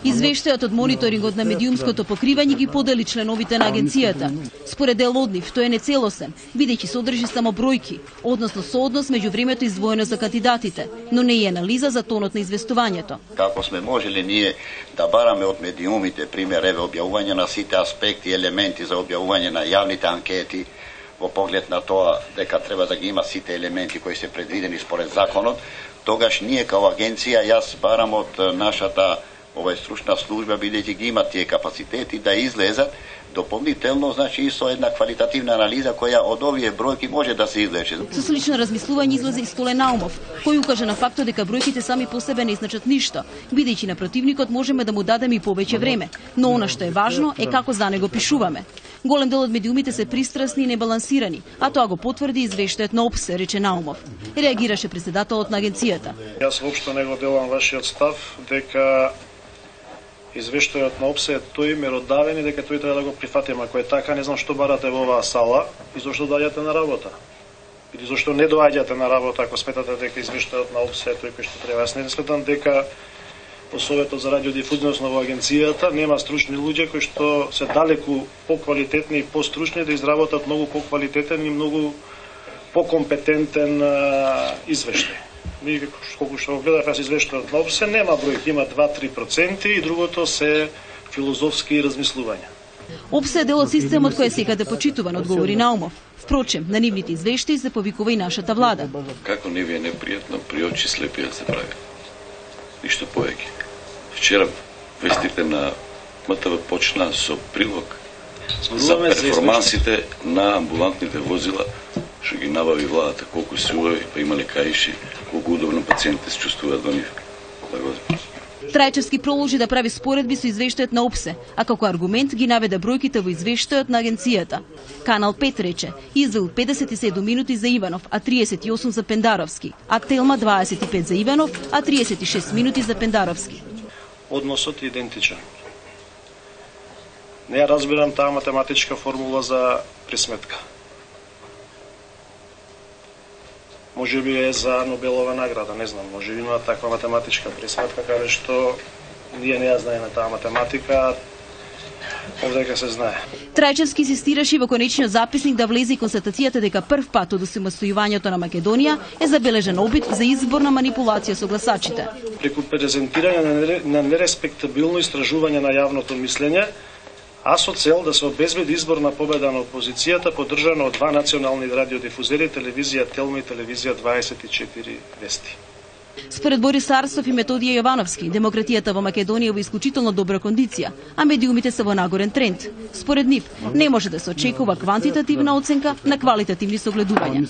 Извештајот од мониторингот на медиумското покривање ги подели членовите на агенцијата. Според дел од нив, тој е нецелосен, бидејќи содржи само бројки, односно сооднос меѓу времето издвоено за кандидатите, но не и анализа за тонот на известувањето. Како сме можели ние да бараме од медиумите, пример, објавување на сите аспекти, елементи за објавување на јавните анкети, во поглед на тоа дека треба да ги има сите елементи кои се предвидени според законот, тогаш ние као агенција, јас барам од нашата стручна служба, бидејќи ги имат тие капацитети да излезат дополнително, значи и со една квалитативна анализа која од овие бројки може да се извлече. Со слично размислување излезе и Столе Наумов, кој укажа на фактот дека бројките сами по себе не значат ништо, бидејќи на противникот можеме да му дадеме и повеќе време, но она што е важно е како за него пишуваме. Голем дел од медиумите се пристрасни и небалансирани, а тоа го потврди извештајот на ОПСЕ, рече Наумов. Реагираше председателот на агенцијата. Јас воопшто не го делам вашиот став дека извештајот на ОПСЕ е тој меродавен и дека тој треба да го прифатиме. Ако е така, не знам што барате во оваа сала и зошто доаѓате на работа. Или зошто не доаѓате на работа ако сметате дека извештајот на ОПСЕ е тој кој што треба. Јас не сметам дека по Советот за радиодифузија во агенцијата нема стручни луѓе кои што се далеку поквалитетни и постручни да изработат многу поквалитетен и многу покомпетентен извештај. Ми, колку што гледав јас извештајот на ОПСЕ, нема бројки, има 2-3% и другото се филозофски размислувања. ОПСЕ е дел од системот кој е секаде почитуван, одговори Наумов. Впрочем, на нивните извештаи се повикува и нашата влада. Како не ви е непријатно при очи слепи да се прави? Ништо повеќе. Вчера вестите на МТВ почна со прилог за перформансите на амбулантните возила, што ги набави владата, колку се убави, па имале каиши, колку удобно пациентите се чувствуваат во нив. Трајчевски продолжи да прави споредби со извештајот на ОПСЕ, а како аргумент ги наведе бројките во извештајот на агенцијата. Канал 5 рече, извел 57 минути за Иванов, а 38 за Пендаровски, а Телма 25 за Иванов, а 36 минути за Пендаровски. Односот е идентичен. Не ја разбирам таа математичка формула за присметка. Може би е за Нобелова награда, не знам, може би има таква математичка присметка, каде што ние не ја знаеме таа математика, овдека се знае. Трајчевски инсистираше во конечниот записник да влезе и констатацијата дека прв пат од осамостојувањето на Македонија е забележен обид за изборна манипулација со гласачите. Преку презентирање на нереспектабилно истражување на јавното мислење, а со цел да се обезбеди изборна победа на опозицијата, поддржана од два национални радиодифузери, телевизија Телма и телевизија 24 Вести. Според Борис Арсов и Методија Јовановски, демократијата во Македонија е во исклучително добра кондиција, а медиумите се во нагорен тренд. Според нив, не може да се очекува квантитативна оценка на квалитативни согледувања.